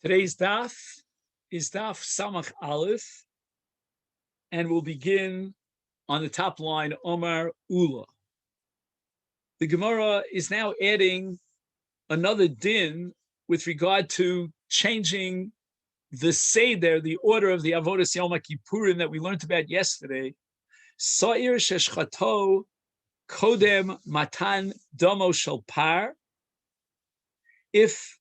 Today's daf is daf Samach Aleph, and we'll begin on the top line, Omar Ula. The Gemara is now adding another din with regard to changing the seder, the order of the Avodas Yom Kippurim that we learned about yesterday. Sa'ir sheshchato kodem matan domo shel par. If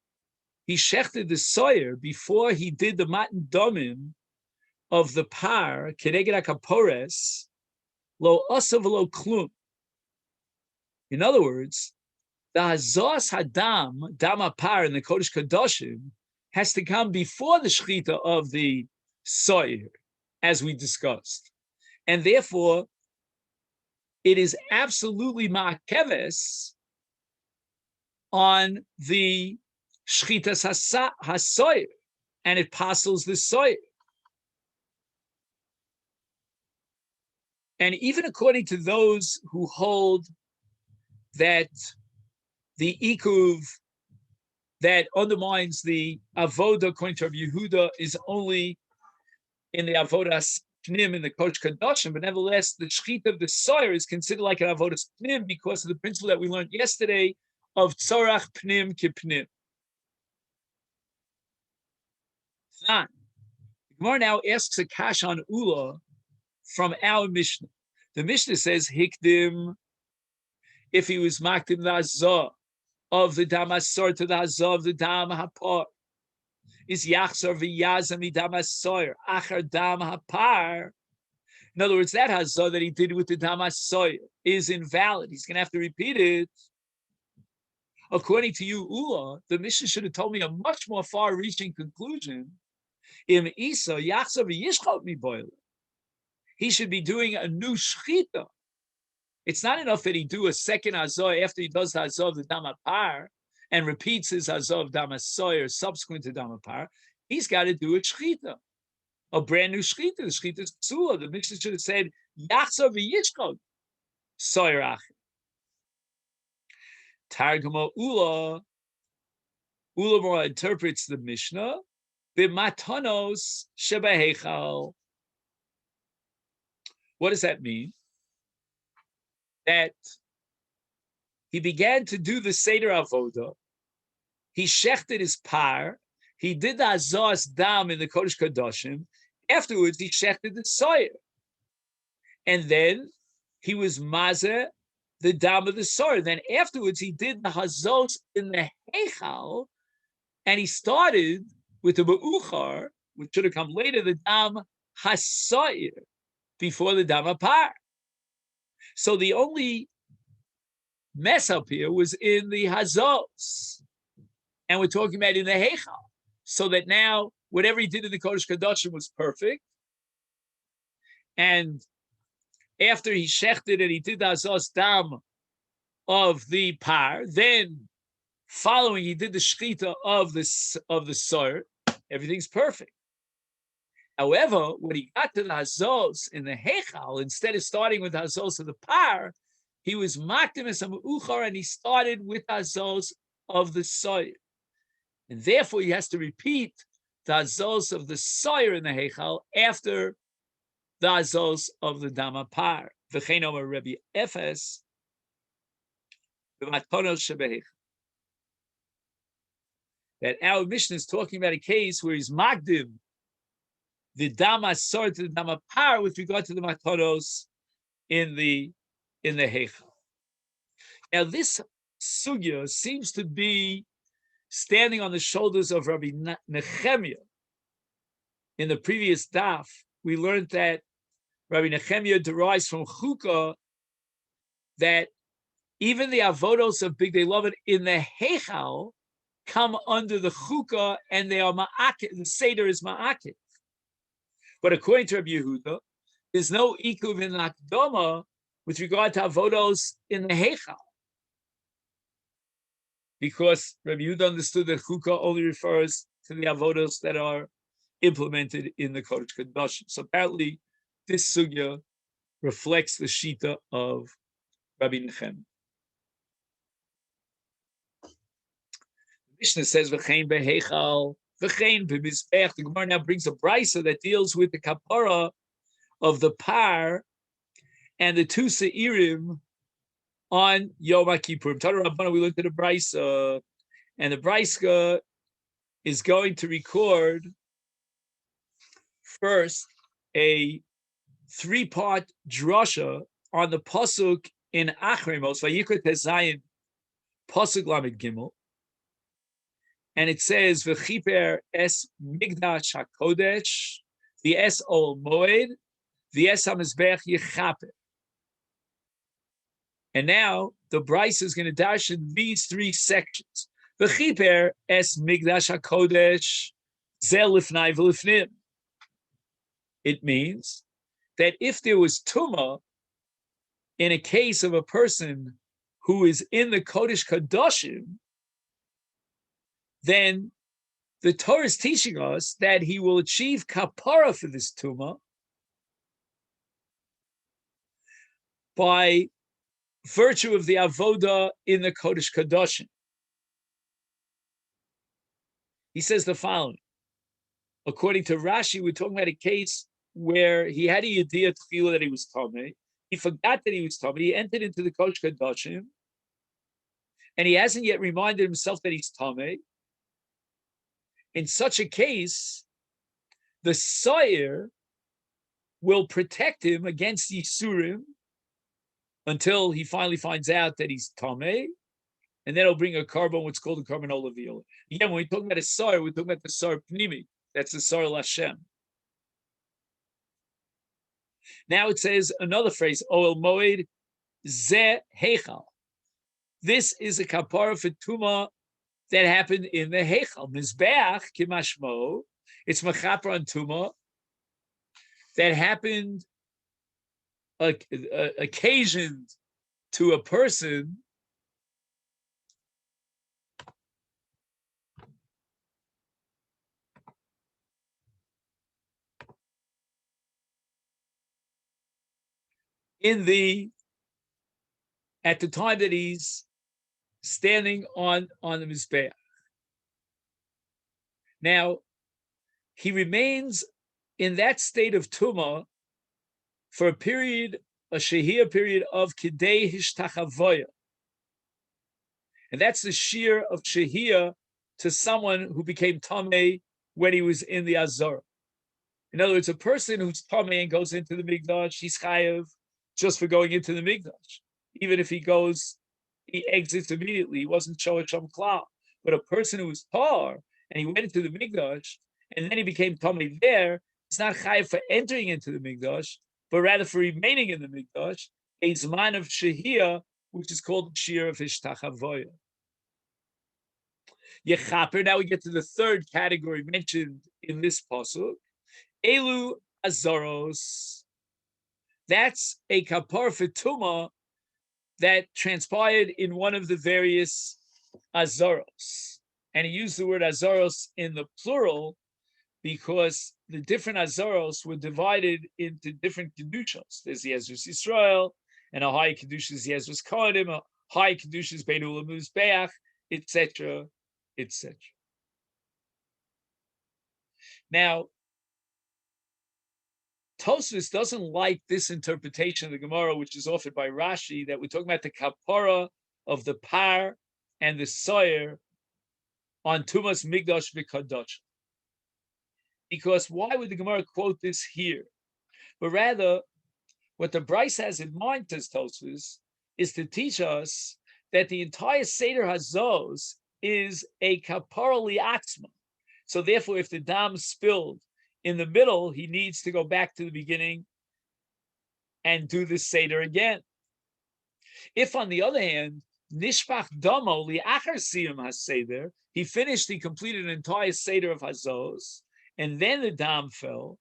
he shechted the soyer before he did the matan domim of the par, keneged hakapores, lo osav lo klum. In other words, the hazos hadam, dam par in the Kodesh Kadoshim, has to come before the shechita of the soyer, as we discussed. And therefore, it is absolutely ma'akeves on the shchitas hasoyer, and it passes the soyer. And even according to those who hold that the ikuv that undermines the avoda, according to Rabbi Yehuda, is only in the avodas pnim in the Kodesh Kadoshim, but nevertheless, the shechita of the soyer is considered like an avodas pnim because of the principle that we learned yesterday of tzorach pnim kipnim. The Gemara now asks a kash on Ula from our Mishnah. The Mishnah says, Hikdim, if he was makdim the hazah of the dam asor to the hazah of the dam hapar, is yachzor v'yazam dam asor achar dam hapar. In other words, that hazah that he did with the dam asor is invalid. He's going to have to repeat it. According to you, Ula, the Mishnah should have told me a much more far-reaching conclusion. Im Isa yachzor v'yishchot miboil. He should be doing a new shchita. It's not enough that he do a second hazah after he does the hazah of the dam hapar and repeats his hazah of dam hasoyer subsequent to dam hapar. He's got to do a shchita, a brand new shchita. The shchita is psula. The Mishnah should have said yachzor v'yishchot soyer achim. Targuma Ula more interprets the Mishnah b'matanos shebehechal. What does that mean? That he began to do the Seder Avoda, he shechted his par, he did the Hazah's dam in the Kodesh Kadoshim, afterwards he shechted the soyer. And then he was mazeh the dam of the soyer. Then afterwards he did the Hazos in the Heichal, and he started with the Ba'uchar, which should have come later, the dam hasoyer, before the dam hapar. So the only mess up here was in the Hazos. And we're talking about in the Heichal. So that now, whatever he did in the Kodesh Kadoshim was perfect. And after he shechted and he did the Hazos dam of the par, then following he did the shechita of the soyer, everything's perfect. However, when he got to the Hazos in the Heichal, instead of starting with Hazos of the par, he was makdim as a u'char, and he started with Hazos of the soyer. And therefore, he has to repeat the Hazos of the soyer in the Heichal after the Hazos of the dam hapar. V'chein omer Rabbi Efes, b'matanos shebeheichal. That our Mishnah is talking about a case where he's makdim the dam asor to the dam hapar with regard to the matanos in the heichal. Now this sugya seems to be standing on the shoulders of Rabbi Nechemiah. In the previous daf, we learned that Rabbi Nechemiah derives from Chukah that even the avodos of Big Day Lovin in the heichal come under the Chukah, and they are ma'akit. The seder is ma'akit. But according to Rabbi Yehuda, there's no ikuv in Akdoma with regard to avodos in the Heichal. Because Rabbi Yehuda understood that Chukah only refers to the avodos that are implemented in the Kodesh Kadoshim. So apparently, this sugya reflects the shita of Rabbi Nechem. Mishnah says, "V'chein beheichal V'chein b'mizbech. The Gemara now brings a brisa that deals with the kapara of the par and the two seirim on Yom Kippur. Tana Rabbana, we looked at a brisa, and the brisa is going to record first a three-part drasha on the pasuk in Achremos, Vayikra Tezayin, pasuk Lamed Gimel, and it says V'chiper es migdash hakodesh, the es ol moed, the es hamizbech yichaper. And now the Bryce is going to dash in these three sections. V'chiper es migdash hakodesh zel lifnai v'lifnim. It means that if there was tumah in a case of a person who is in the Kodesh Kadoshim, then the Torah is teaching us that he will achieve kapara for this tumah by virtue of the avoda in the Kodesh Kadoshim. He says the following. According to Rashi, we're talking about a case where he had a yediyah tefillah that he was tamei. He forgot that he was tamei. He entered into the Kodesh Kadoshim, and he hasn't yet reminded himself that he's tamei. In such a case, the Sayer will protect him against Yisurim until he finally finds out that he's Tameh, and then he'll bring a carbon, what's called a carbon olaviol. Again, when we're talking about a Sayer, we're talking about the Sayer Pnimi. That's the Sayer Lashem. Now it says another phrase, Oel Moed Ze Heichal. This is a kapara for Tumah that happened in the Heichal. Mizbeach Kimashmo, it's Machaper on Tumah that happened, occasioned to a person at the time that he's standing on the Mizbeach. Now, he remains in that state of Tumah for a shehiyah period of Kidei Hishtachavoya. And that's the shear of shehiyah to someone who became Tameh when he was in the Azor. In other words, a person who's Tameh and goes into the Mikdash, he's chayav just for going into the Mikdash. Even if he exits immediately, he wasn't Shoah Sham Klal. But a person who was Tar and he went into the Mikdash and then he became Tameh there, it's not chayav for entering into the Mikdash, but rather for remaining in the Mikdash, a zman of shehiyah, which is called the shear of Hishtachavoya. Yechaper, now we get to the third category mentioned in this pasuk. Elu Azaros. That's a kapar for Tumah that transpired in one of the various Azaros. And he used the word Azaros in the plural because the different Azaros were divided into different Kedushas. There's the Ezras Yisrael, and a high Kedusha is the Ezras Kohanim, a high Kedusha is Bein Ula Mizbeach, etc., etc. Now, Tosfos doesn't like this interpretation of the Gemara, which is offered by Rashi, that we're talking about the kapara of the par and the soyer on Tumas Migdash V'Kadosh. Because why would the Gemara quote this here? But rather, what the Bryce has in mind, says Tosfos, is to teach us that the entire Seder Hazos is a kapara li'atzma. So therefore, if the dam spilled in the middle, he needs to go back to the beginning and do the Seder again. If, on the other hand, Nishpach Damo li'achar siyum HaSeder, he completed an entire Seder of Hazos, and then the dam fell,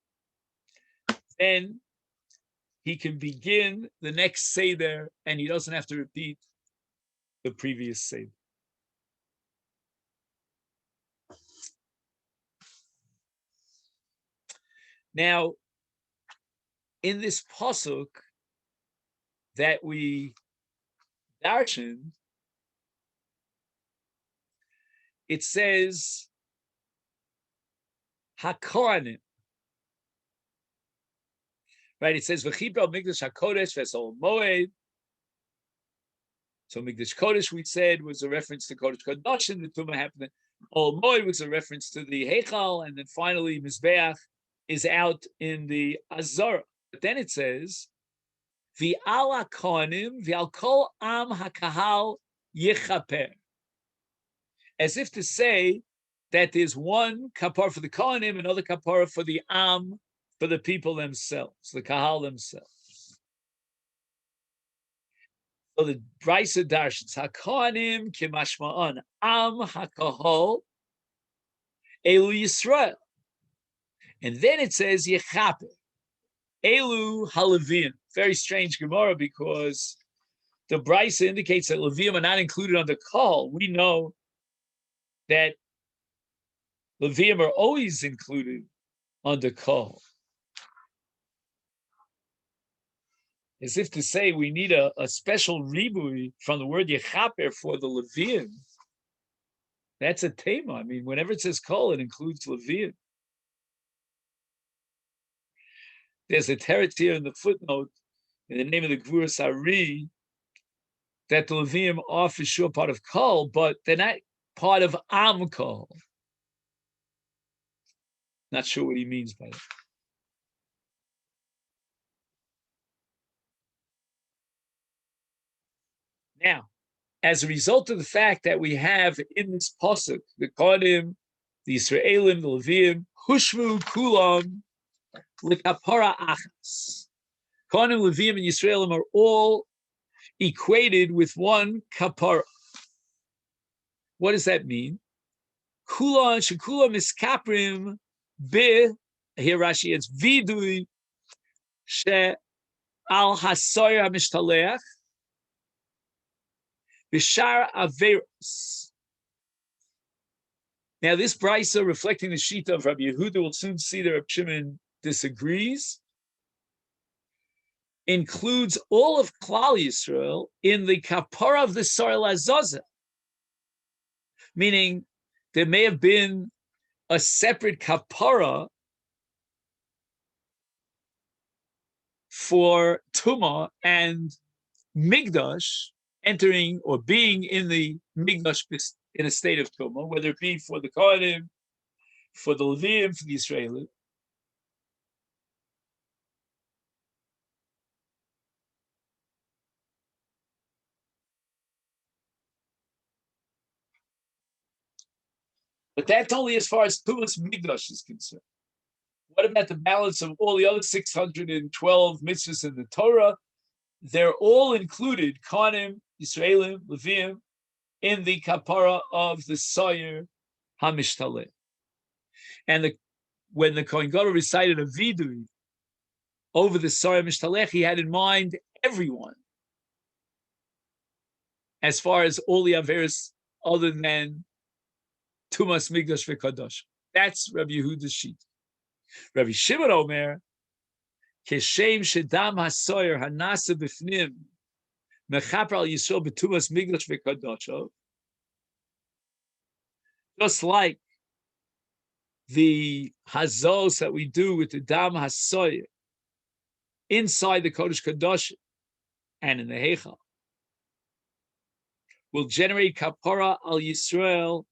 then he can begin the next Seder, and he doesn't have to repeat the previous Seder. Now, in this pasuk that we darshan, it says hakohanim. Right? It says v'chibra migdash hakodesh v'esol moed. So migdash kodesh we said was a reference to kodesh kadosh, and the tumah happened. Ol moed was a reference to the heichal, and then finally mizbeach is out in the azara. But then it says v'al hakohanim v'al kol am hakahal yichaper, as if to say that there's one kapar for the kohanim, another kapara for the am, for the people themselves, the kahal themselves. So the Brisa darshans hakohanim kimashma'an am hakahal elu Yisrael, and then it says yechaper elu halavim. Very strange Gemara, because the Brisa indicates that Levium are not included on the call. We know that Levium are always included on the call. As if to say we need a special ribui from the word yechaper for the Levium. That's a tema. I mean, whenever it says call, it includes Levium. There's a teretz here in the footnote in the name of the Gvuras Ari that the Levium are for sure part of call, but they're not part of am call. Not sure what he means by that. Now, as a result of the fact that we have in this pasuk the Kohanim, the Yisraelim, the Levium, Hushmu Kulam Likapara Achas. Kohanim, Levium, and Yisraelim are all equated with one kapara. What does that mean? Kulan shekulam iskaprim be, here Rashi adds vidui she al hasoyer hamishtalech b'shar averos. Now this brisa, reflecting the shita of Rabbi Yehuda, we'll soon see that Rabbi Shimon disagrees, includes all of Klal Yisrael in the kapara of the Soil Azazel, meaning there may have been a separate kapara for Tumah and Migdash entering or being in the Migdash in a state of Tumah, whether it be for the Kohanim, for the Levium, for the Israelim. But that's only as far as Tumas Migdash is concerned. What about the balance of all the other 612 mitzvahs in the Torah? They're all included, Kohanim, Yisraelim, Levium, in the kapara of the Sayer HaMishtaleh. And when the Kohen Gadol recited a vidui over the Sayer HaMishtaleh, he had in mind everyone, as far as all the Averis other than Tumas Migdash v'Kadosh. That's Rabbi Yehuda's sheet. Rabbi Shimon Omer, Keshem Shedam HaSoyer Hanasa B'fnim Mechaper Al Yisrael B'Tumas Migdash v'Kadosh. Just like the hazos that we do with the Dam HaSoyer inside the Kodesh Kadosh and in the Heichal will generate Kapara Al Yisrael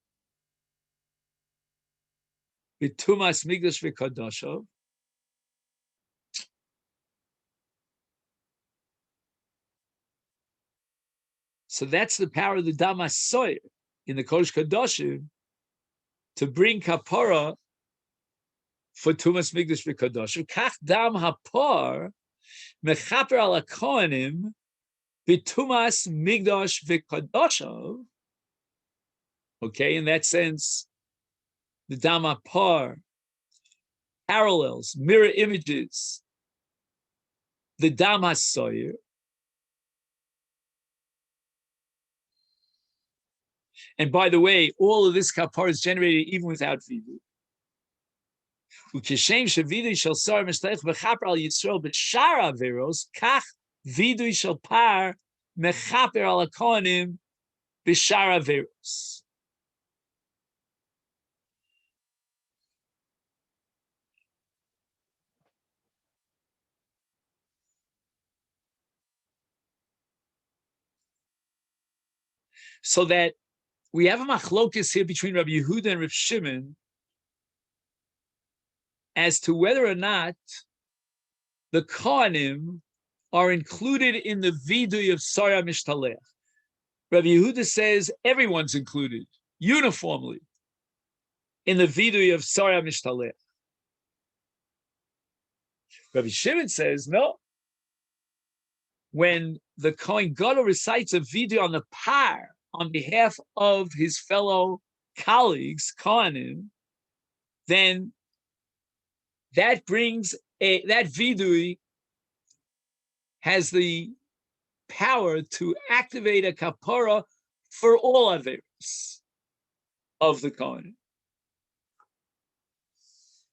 B'Tumas Migdash v'Kadosh. So that's the power of the Dam HaSoyer in the Kodesh Kadoshim to bring kapara for Tumas Migdash v'Kadosh. Kach Dam HaPar mechaper al HaKohanim b'Tumas Migdash v'Kadosh. Okay, in that sense, the Dam HaPar parallels, mirror images, the Dam HaSoyer. And by the way, all of this kapara is generated even without vidu. Ukeshem shevidu shel sar mishtalech mechaper al Yisrael b'shar averos, kach vidu shel par mechaper al hakohanim b'shar averos. So that we have a machlokes here between Rabbi Yehuda and Rabbi Shimon as to whether or not the Kohanim are included in the vidui of Sarah Mishtalech. Rabbi Yehuda says everyone's included uniformly in the vidui of Sarah Mishtalech. Rabbi Shimon says no. When the Kohen Gadol recites a vidui on the par on behalf of his fellow colleagues, Kohanim, then that brings that vidui has the power to activate a kapara for all averos of the Kohanim.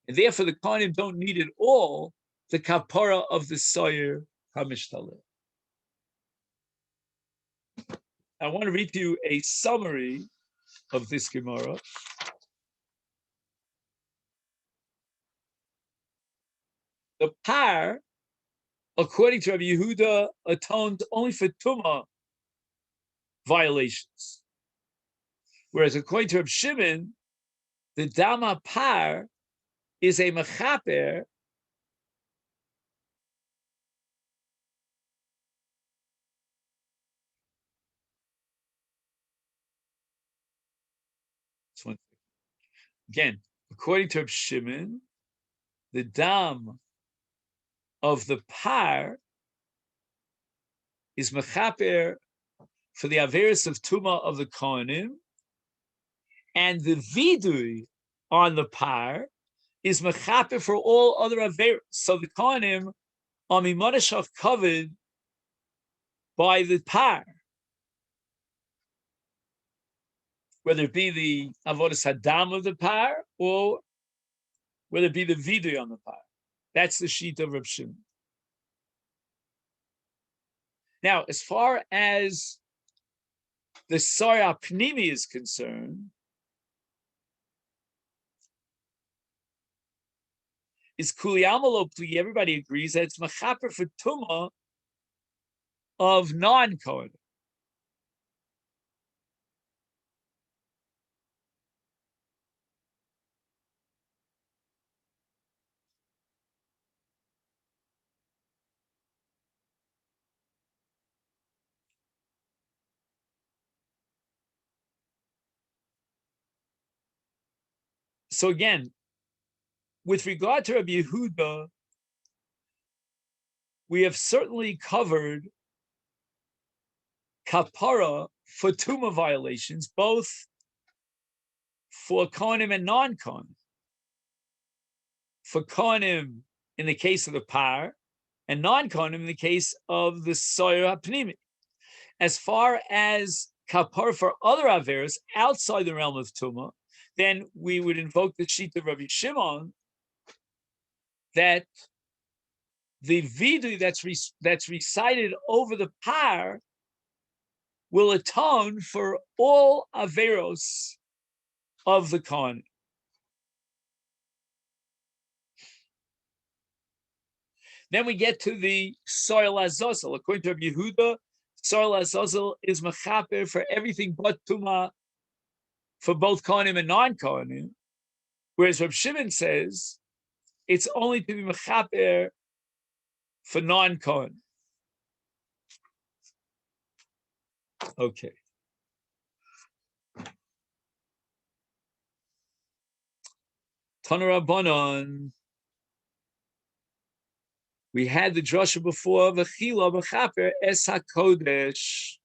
And therefore, the Kohanim don't need at all the kapara of the Soyer HaMishtaleh. I want to read to you a summary of this Gemara. The par, according to Rabbi Yehuda, atones only for Tumah violations. Whereas according to Rabbi Shimon, the Dama par is a mechaper again, according to Rabbi Shimon, the dam of the par is mechaper for the averis of Tumah of the Kohanim, and the vidui on the par is mechaper for all other averis. So the Kohanim are mimoneshach covered by the par, whether it be the avodas hadam of the par or whether it be the vidui on the par. That's the sheet of Reb Shimon. Now, as far as the Sarah Pnimi is concerned, is Kuliyamalo Pli, everybody agrees that it's Machaper for Tumah of non-Kohen. So again, with regard to Rabbi Yehuda, we have certainly covered kapara for tumah violations, both for kohanim and non-kohanim. For kohanim in the case of the par, and non-kohanim in the case of the soyer hapnimi. As far as kapara for other averos outside the realm of tumah, then we would invoke the sheet of Rabbi Shimon that the vidu that's recited over the par will atone for all averos of the Kohen. Then we get to the soil azazel. According to Rabbi Yehuda, soil azazel is mechaper for everything but tuma, for both Kohanim and non-Kohanim, whereas Rabbi Shimon says it's only to be mechaper for non-Kohen. Okay. Tana Rabbanon. We had the drasha before, v'chila mechaper es hakodesh.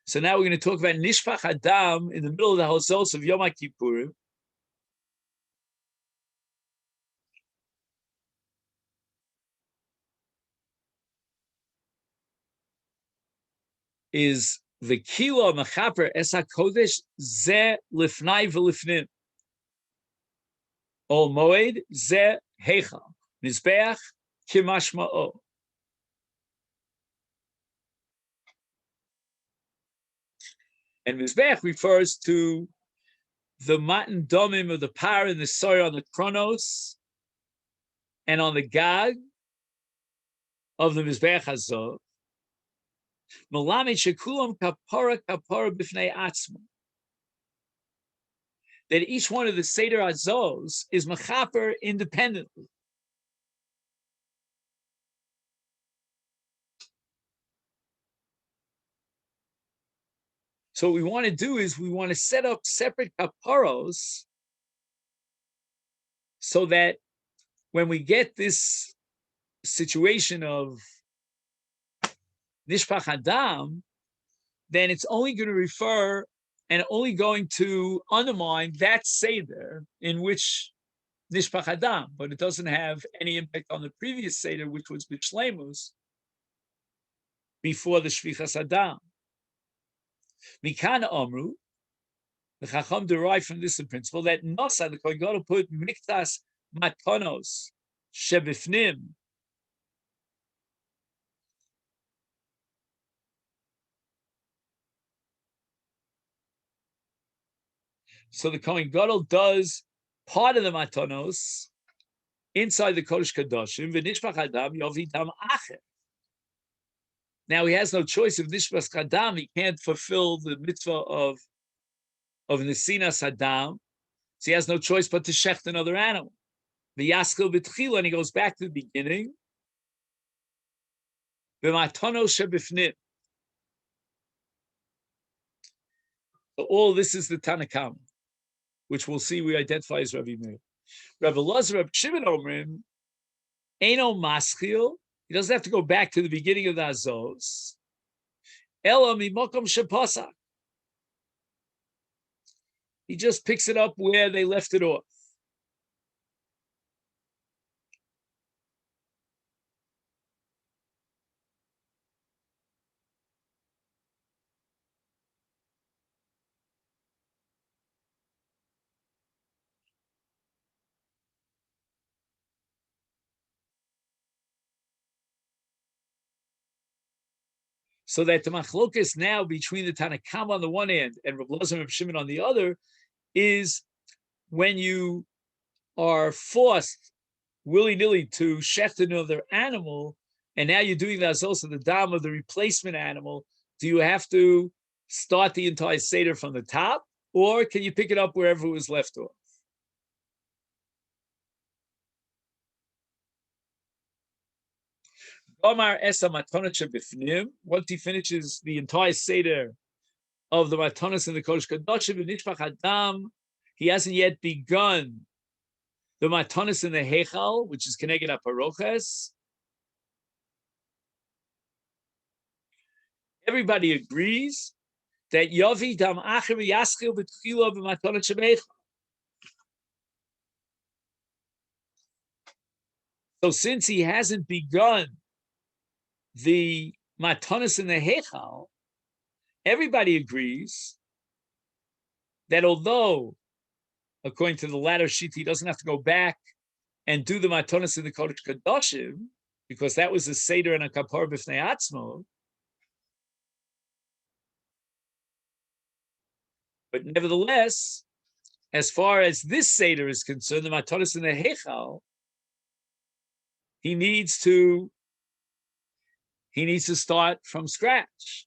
So now we're going to talk about nishpach adam in the middle of the halzos of Yom Kippurim. Is the kilo mechaper es hakodesh ze lifnai v'lifnim. Ol moed ze heichal mizbeach kimashma'o. And mizbeach refers to the matan domim of the par and the soy on the chronos and on the gag of the mizbeach hazov. Melamed shekulam kapara b'fnei atzmo. That each one of the Seder Azos is mechaper independently. So what we want to do is we want to set up separate kaparos so that when we get this situation of nishpach hadam, then it's only going to refer and only going to undermine that Seder in which nishpach hadam, but it doesn't have any impact on the previous Seder, which was b'shleimus, before the shvichas hadam. Mikan Omru, the Chacham derived from this principle that Nasa, the Kohen Gadol, put miktas matonos shebifnim. So the Kohen Gadol does part of the matonos inside the Kodesh Kadoshim, v'nishpach hadam yovi dam acher. Now he has no choice of nishpach hadam. He can't fulfill the mitzvah of nesinas hadam, so he has no choice but to shecht another animal. V'yaskil b'tchila, and he goes back to the beginning. V'matonos shebifnim. So all this is the Tanakam, which we'll see we identify as Rabbi Meir. Rabbi Elazar, Rabbi Shimon Omrim, Eino Maschil. He doesn't have to go back to the beginning of the Azos. Ela mimokom shepasak. He just picks it up where they left it off. So that the machlokas now between the Tanakam on the one hand and Rabbi Elazar and Rabbi Shimon on the other is when you are forced willy-nilly to shecht another animal, and now you're doing the azos of the dam of the replacement animal, do you have to start the entire Seder from the top, or can you pick it up wherever it was left off? Once he finishes the entire Seder of the Matanas and the Kodesh Kadoshim and Nishpach Hadam, he hasn't yet begun the Matanas in the Heichal, which is Keneged HaParoches. Everybody agrees that Yovi Dam Acher Yaschil B'Tchila B'Matanas Shebeichal. So since he hasn't begun the Matanas in the Heichal, everybody agrees that although, according to the latter sheet, he doesn't have to go back and do the Matanas in the Kodesh Kadoshim, because that was a Seder and a Kapar B'fnei Atzmo, but nevertheless, as far as this Seder is concerned, the Matanas in the Heichal, he needs to start from scratch,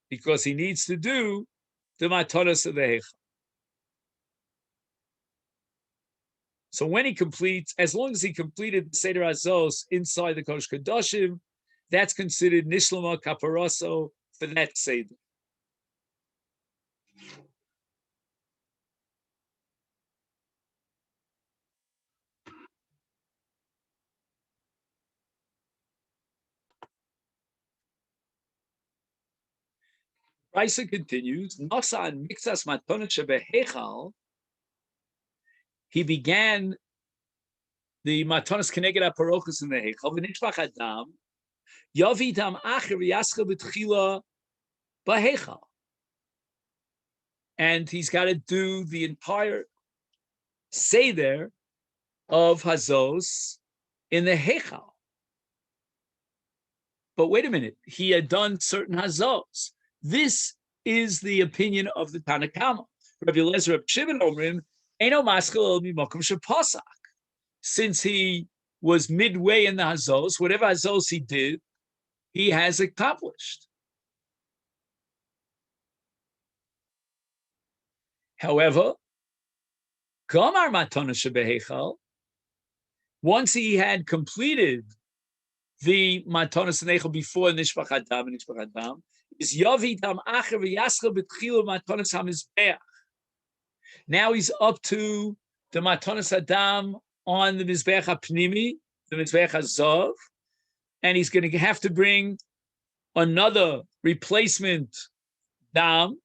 because he needs to do the Matanas of the Heichal. So when he completes, as long as he completed the Seder Azos inside the Kodesh Kadoshim, that's considered Nishlama Kaparoso for that Seder. Raisa continues, Nasa and Mixas Matanas Shebehechal, he began the Matanas Keneged HaParochos in the Heichal, v'nishpach Adam, Yavi Dam Acher V'Yaschil B'Tchila B'Heichal. And he's got to do the entire Seder of Hazos in the Heichal. But wait a minute, he had done certain Hazos. This is the opinion of the Tanakama. Rabbi Elazar, Rabbi Shimon Omrim, Eino Maschil El Mimokum Shepasak. Since he was midway in the Hazos, whatever Hazos he did he has accomplished. However, Gomar Matana Shebehechal, once he had completed the Matanas Nechel before Nishpach Adam and Nishpach Adam, is Yavi Dam Acher v'Yaschel B'Tchila Matanas HaMizbeach. Now he's up to the Matanas Adam on the Mizbeach HaPnimi, the Mizbeach HaZov, and he's going to have to bring another replacement Dam.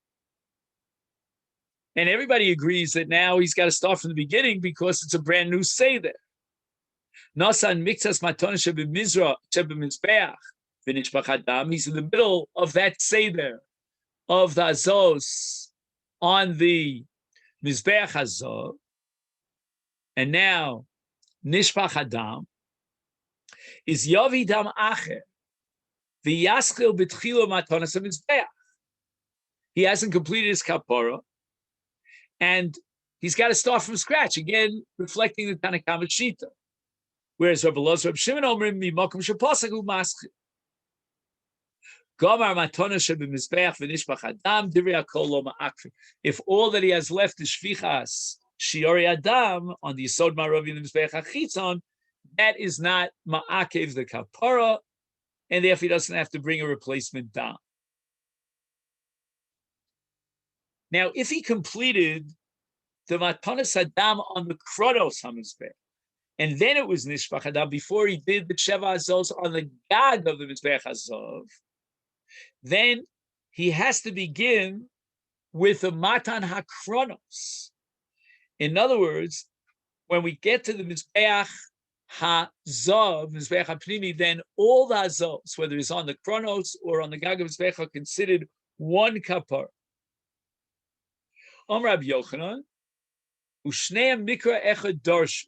And everybody agrees that now he's got to start from the beginning because it's a brand new Seder. Nasan Mixas Matanas Shebemizra Shebemizbeach v'Nishpach Adam. He's in the middle of that Seder of the Azos on the Mizbeach Hazov, and now Nishpach Adam is Yavi Dam Acher v'Yaschil B'Tchila Matanas HaMizbeach. He hasn't completed his kapara, and he's got to start from scratch again, reflecting the Tanakama Shita. Whereas Rabbi Elazar, Rabbi Shimon Omrim Mimakom Shepasagu Maschil. Gomar Matana Shebemizbeach v'Nishpach Adam Divrei Hakol Lo Ma'akri. If all that he has left is Shvichas Shiori Adam on the Yisod Maravi and the Mizbeach HaChitzon, that is not Ma'akev the Kapara, and therefore he doesn't have to bring a replacement Dam. Now, if he completed the Matanas Adam on the Kronos HaMizbeach, and then it was Nishpach Adam before he did the Sheva Azos on the God of the Mizbeach Azov, then he has to begin with the Matan HaKronos. In other words, when we get to the Mizbeach HaZov, Mizbeach HaPnimi, then all the Azos, whether it's on the Kronos or on the Gag of Mizbeach, are considered one kapar. Rabbi Yochanan, Ushneim Mikra Echad Darshu.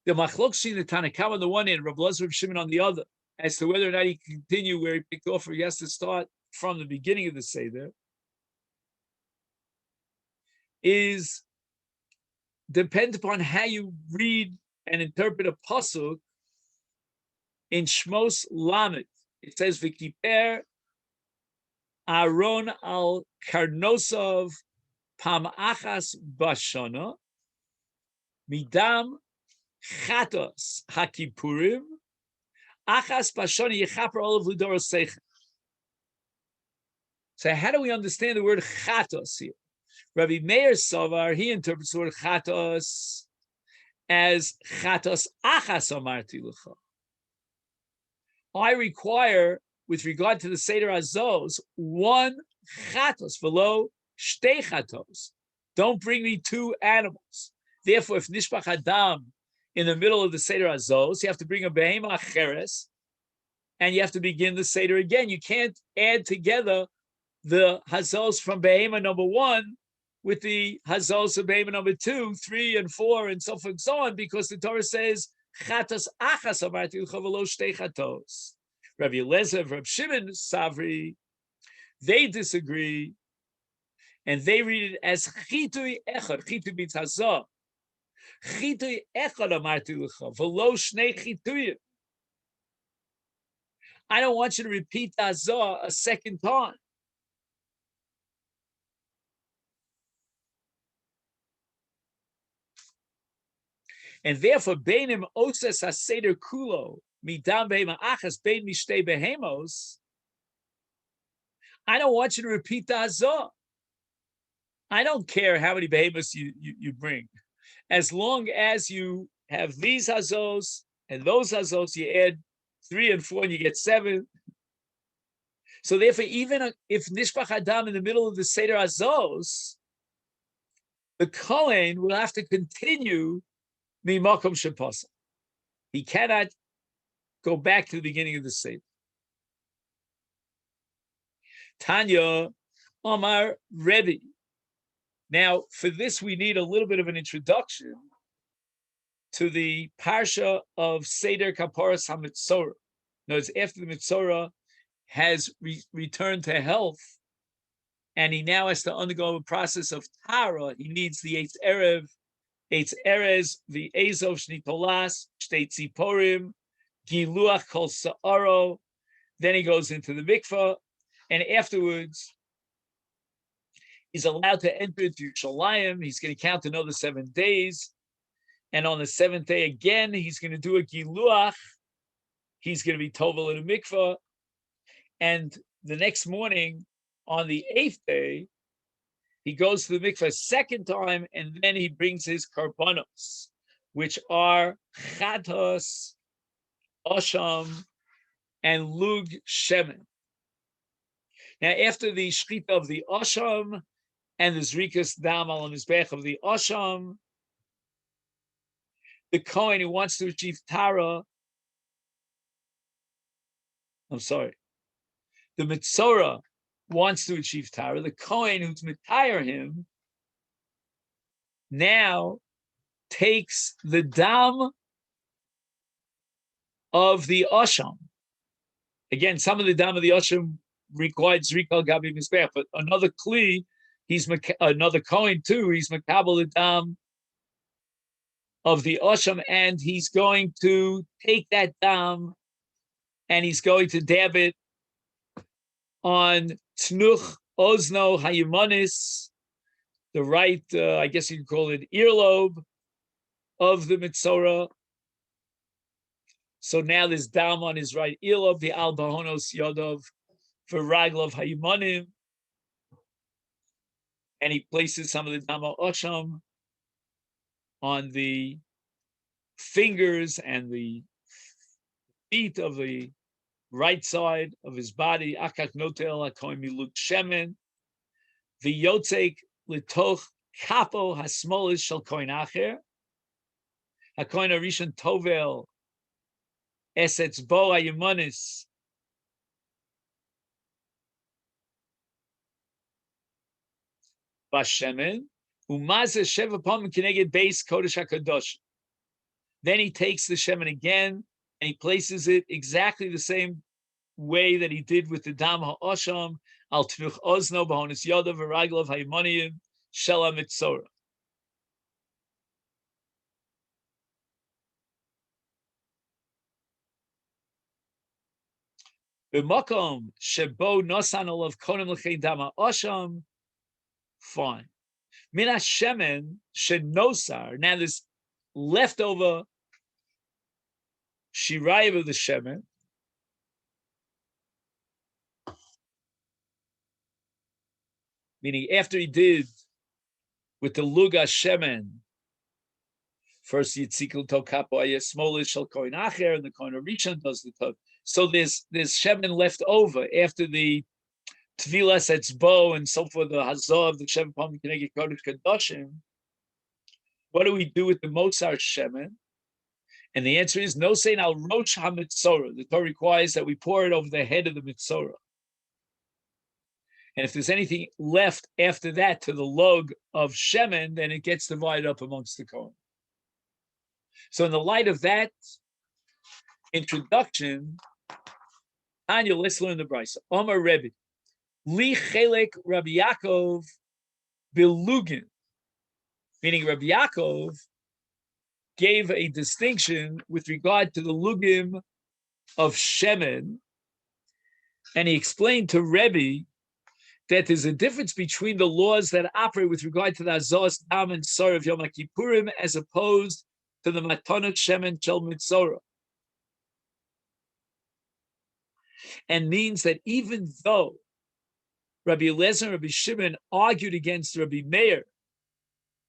The Machlok in the Tanakam on the one end, Rabbi Elazar, Rabbi Shimon on the other, as to whether or not he can continue where he picked off, or he has to start from the beginning of the Seder, is depend upon how you read and interpret a pasuk in Shmos Lamed. It says, "V'kiper Aaron al Karnosov Pam Achas Bashana Midam Chatos Hakipurim Achas Bashana Yechaper Olav Lidoros Seich." So how do we understand the word Chatos here? Rabbi Meir Savar, he interprets the word Chatos as Chatos Achas Amarti L'cha. I require, with regard to the Seder Azos, one Chatos, below Shtei Chatos. Don't bring me two animals. Therefore, if Nishpach Adam in the middle of the Seder Azos, you have to bring a Behema Acheres, and you have to begin the Seder again. You can't add together the Hazos from Behema number 1 with the Hazos of Behema number 2, 3, and 4, and so forth and so on, because the Torah says, Chatos Achas Amarti L'cha v'lo Shtei Chatos. Rabbi Elazar, Rabbi Shimon Savri, they disagree, and they read it as Chitui Echad. Chitui means Hazah. Chitui Echad Amarti L'cha v'lo Shnei Chituyim. I don't want you to repeat Hazah a second time. And therefore, Beinim Oses HaSeder Kulo, Midam Behema Achas, Bein Mishtei Behemos, I don't want you to repeat the Hazah. I don't care how many Behemos you bring. As long as you have these Hazos and those Hazos, you add 3 and 4 and you get 7. So therefore, even if Nishpach Adam in the middle of the Seder Hazos, the Kohen will have to continue Mimakom Shepasa. He cannot go back to the beginning of the Seder. Tanya Omar Rebbe. Now, for this, we need a little bit of an introduction to the Parsha of Seder Kaparas HaMitzorah. Notice after the Mitzorah has returned to health, and he now has to undergo a process of Tara, he needs the Eitz Erev, Eitz Erez, the Ezov Shnitolas, Shtei Tziporim, Giluach Kol Sa'aro, Then he goes into the mikveh, and afterwards he's allowed to enter into Yerushalayim. He's going to count another 7 days. And on the 7th day, again, he's going to do a giluach. He's going to be tovel in a mikveh. And the next morning, on the 8th day, he goes to the mikveh a second time, and then he brings his karbanos, which are chatos, osham, and lug shemen. Now, after the shchita of the osham and the zrikas dam al mizbech of the osham, the Kohen who wants to achieve Tara, the Mitzorah wants to achieve Tara, the Kohen who's Mitayar him now takes the dam of the Osham. Again, some of the dam of the Osham required Zrikal Gabi Mizbech, but another Kli, another Kohen too, he's Makabal the dam of the Osham, and he's going to take that dam and he's going to dab it on Tnuch Ozno Hayumanis, the right, I guess you could call it earlobe of the Mitzorah. So now there's dam on his right earlobe, the Al Bahonos Yodov for Raglov Hayumanim, and he places some of the dam Osham on the fingers and the feet of the right side of his body. Akak notel hakoim miluk shemen v'yotzek litoch kapo hasmolis shel koin acher hakoin arishon tovel esets bo hayumanis bashemen umazeh sheva pam kineged beis kodesh hakadosh. Then he takes the shemen again and he places it exactly the same way that he did with the dam ha'osham al tnuch ozno b'honis yodav v'raglov ha'yimoniyim shel ha'mitzorah. B'makom shebo nosan olav konim l'chei dam ha'osham, fine. Min ha'shemen shenosar, now this leftover shirayim of the shemen, meaning after he did with the luga shemen, first yitzikul tokapo ayesmolish shel koin acher, and the koin rishon does the top. So there's shemen left over after the tvilas etzbo and so forth, the hazov, the shemen pam kineged kodesh kadoshim. What do we do with the mozar shemen? And the answer is no sein al rosh hamitzorah. The Torah requires that we pour it over the head of the mitzorah. And if there's anything left after that to the log of shemen, then it gets divided up amongst the Kohen. So in the light of that introduction, Anya, let's learn the Brisa. Omar Rebbe, Li Chelek Rabbi Yaakov Bilugin, meaning Rabbi Yaakov gave a distinction with regard to the lugim of shemen, and he explained to Rebbe that there's a difference between the laws that operate with regard to the azos dam and sor of Yom Kippurim as opposed to the matonot shemen shel mitzorah, and means that even though Rabbi Eliezer and Rabbi Shimon argued against Rabbi Meir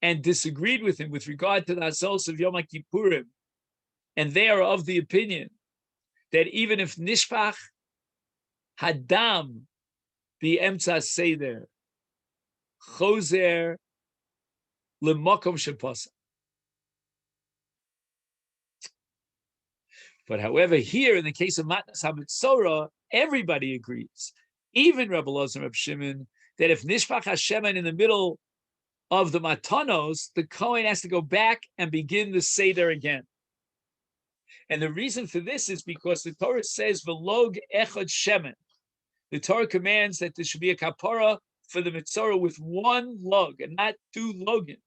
and disagreed with him with regard to the azos of Yom Kippurim, and they are of the opinion that even if nishpach hadam the emtza seder choser lemokom shepasa. But however, here in the case of matnas hamitzorah, everybody agrees, even Rabbi Elazar and Rabbi Shimon, that if nishpach hashemen in the middle of the matanos, the Kohen has to go back and begin the seder again. And the reason for this is because the Torah says v'log echad shemen. The Torah commands that there should be a kapara for the mitzorah with one log and not two login.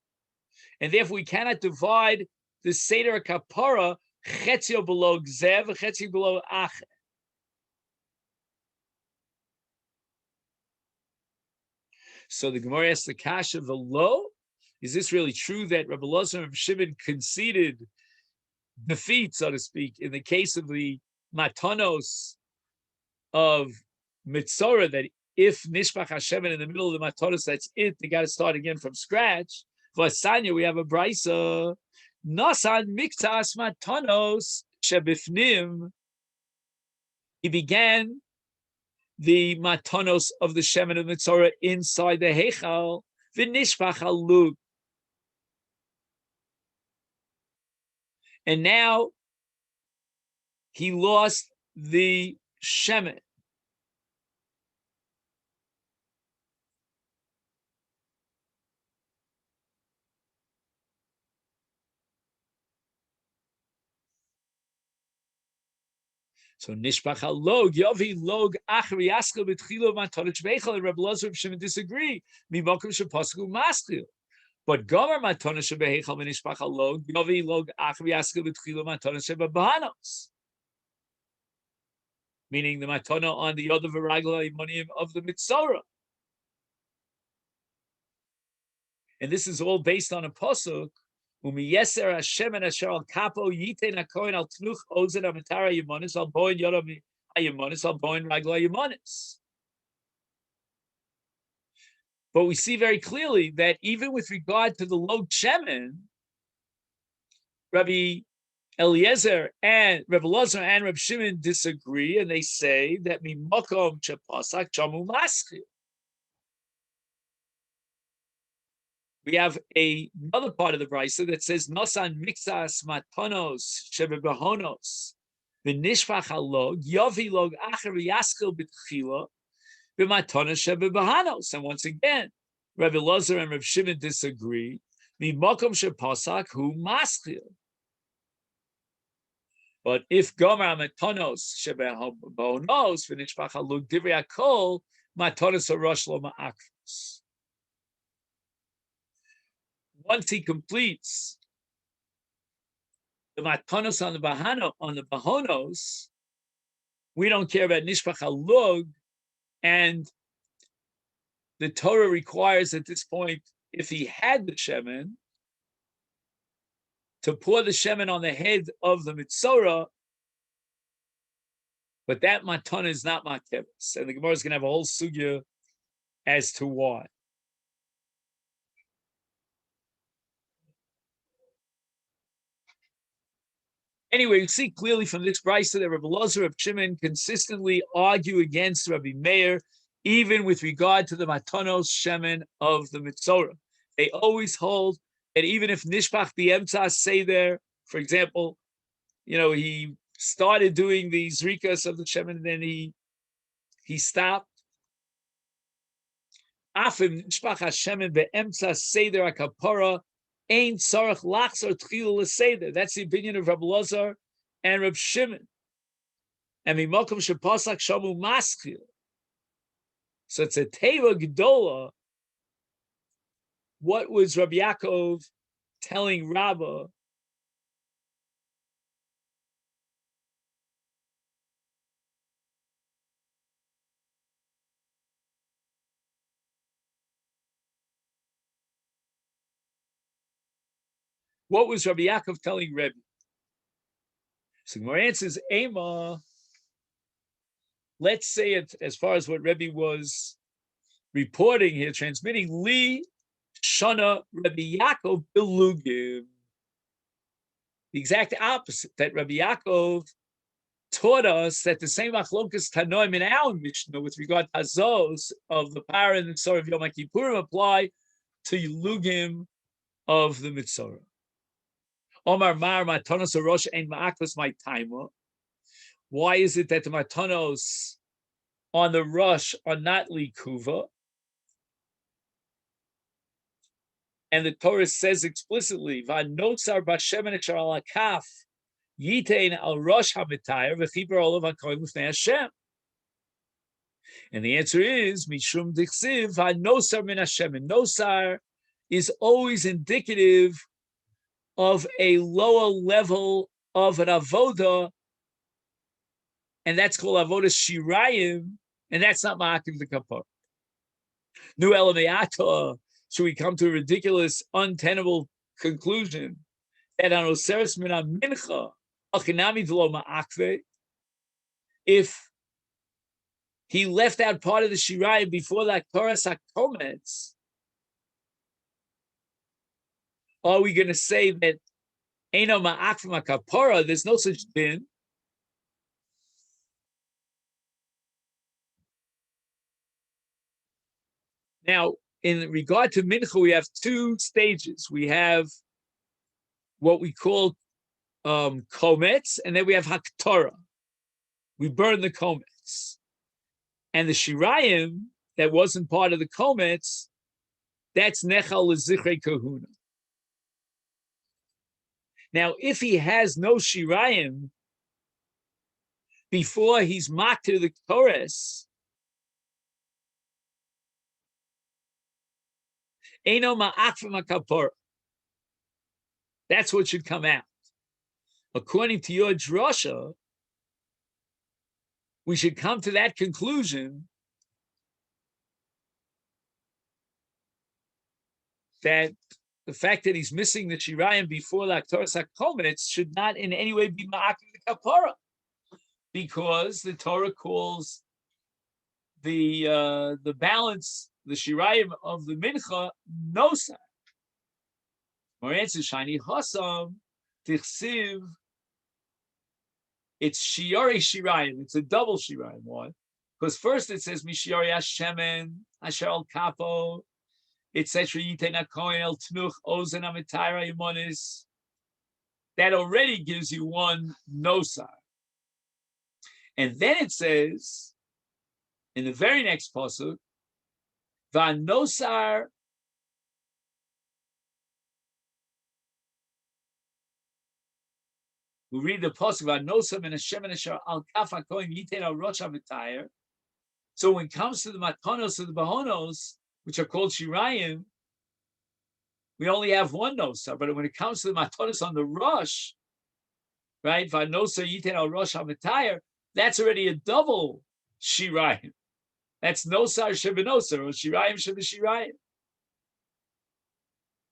And therefore we cannot divide the seder kapara chetzio below gzev, chetzio below acher. So the Gemara asks the kasha of the low. Is this really true that Rabbi Elazar and Shimon conceded defeat, so to speak, in the case of the matanos of Mitzorah, that if Nishbach Hashem in the middle of the matanos, that's it, they got to start again from scratch. For Sanya, we have a brisa, Nasan Miktas Matanos Shebifnim. He began the matanos of the Shemin of Mitzorah inside the Heichal, v'nishpach halug. And now he lost the Shemin. So nishpach halog yavi log achri yaskel b'tchilo matanos beichal. And Reb Elazar and Shimon disagree. Mimakom shepasku maschil. But gomer matanos shebeichal v'nishpach halog yavi log achri yaskel b'tchilo matanos shebebahanos. Meaning the matana on the other varagla imanim of the Mitzorah. And this is all based on a pasuk. Umiyeser Hashem and Asher al kapo yitein hakohen al tnuch ozen amatara yimonis al boin yoram yimonis al boin ragla yimonis. But we see very clearly that even with regard to the log shemen, Rabbi Eliezer and Rabbi Elazar and Rabbi Shimon disagree, and they say that mimakom chepasak chamu maschil. We have another part of the brisa that says Nasan Mixas Matanos Shebebahonos V'Nishpach Halog Yavi Log Acher Yaskil B'Tchila B'Matanos Shebebahanos. And once again, Rabbi Elazar and Rabbi Shimon disagree. Mimakom Shepasak Hu Maschil. But if Gomer Matanos Shebebahonos V'Nishpach Halog Divrei Hakol Matanos Arosh Lo Ma'akros. Once he completes the matanos on the bahonos, we don't care about nishpach halug, and the Torah requires at this point, if he had the shemen, to pour the shemen on the head of the Mitzorah, but that matana is not makeves, and the Gemara is going to have a whole sugya as to why. Anyway, you see clearly from this brisa that Rabbi Elazar and Shimon consistently argue against Rabbi Meir, even with regard to the matanos shemen of the Mitzorah. They always hold that even if nishpach b'emtza say there, for example, he started doing the zrikas of the shemen and then he stopped. Afim nishpach hashemen b'emtza say there a kapara. Ein tzarach lachzor tchila l'seder. That's the opinion of Rabbi Elazar and Rabbi Shimon. And mimakom shepasak shamu maschil. So it's a teva gedola. What was Rabbi Yaakov telling Rabbah? What was Rabbi Yaakov telling Rebbe? So Gemara answers, Ema, let's say it as far as what Rebbe was reporting here, transmitting, Li Shana Rabbi Yaakov Bilugim. The exact opposite, that Rabbi Yaakov taught us that the same achlokas tanoim in our Mishnah with regard to Azos of the power and the Mitzorah of Yom Kippurim apply to Lugim of the Mitzorah. Omar Mar Matanos Arosh Ein Ma'akos My Taima. Why is it that the Matanos on the Rosh are not Likuva? And the Torah says explicitly, V'anosar b'Hashem echar al hakaf yitein al Rosh hamitayr v'chiber olav hakoyim l'fnei Hashem. And the answer is Mishum Dichsiv V'anosar min Hashem. And Nosar is always indicative of a lower level of an avoda, and that's called avoda shirayim, and that's not ma'akiv the kapar. Nu elameata. So we come to a ridiculous, untenable conclusion that on Oseres min mincha achinami v'lo ma'akve, if he left out part of the shirayim before that Toras HaKometz, are we going to say that Eino ma'akve makapara? There's no such din. Now, in regard to mincha, we have two stages. We have what we call kometz, and then we have haktorah. We burn the kometz. And the shirayim that wasn't part of the kometz, that's nechal lezichrei kahuna. Now, if he has no shirayim before he's makter the Torres, eino ma'akva makapora. That's what should come out. According to your drasha, we should come to that conclusion that the fact that he's missing the shirayim before the Toras HaKometz should not in any way be ma'akv the kapara, because the Torah calls the balance, the shirayim of the mincha, nosar. More answer, shiny hasam tichsiv. It's shiori shirayim. It's a double shirayim. Why? Because first it says mishiori hashemen asher al kapo. It says sheyitena kohen el tnuch ozen amitayra imonis. That already gives you one nosar. And then it says in the very next pasuk, vanosar. We read the pasuk vanosar and Hashem and Asher al kafa kohen yiten al rosh hamitayr. So when it comes to the matanos and the bahonos, which are called shirayim, we only have one nosar. But when it comes to the matanos on the rosh, right, vanosar yiten al rosh hamitayr, that's already a double shirayim. That's nosar shebenosar or shirayim shebeshirayim,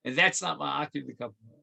and that's not ma'akir the kapara.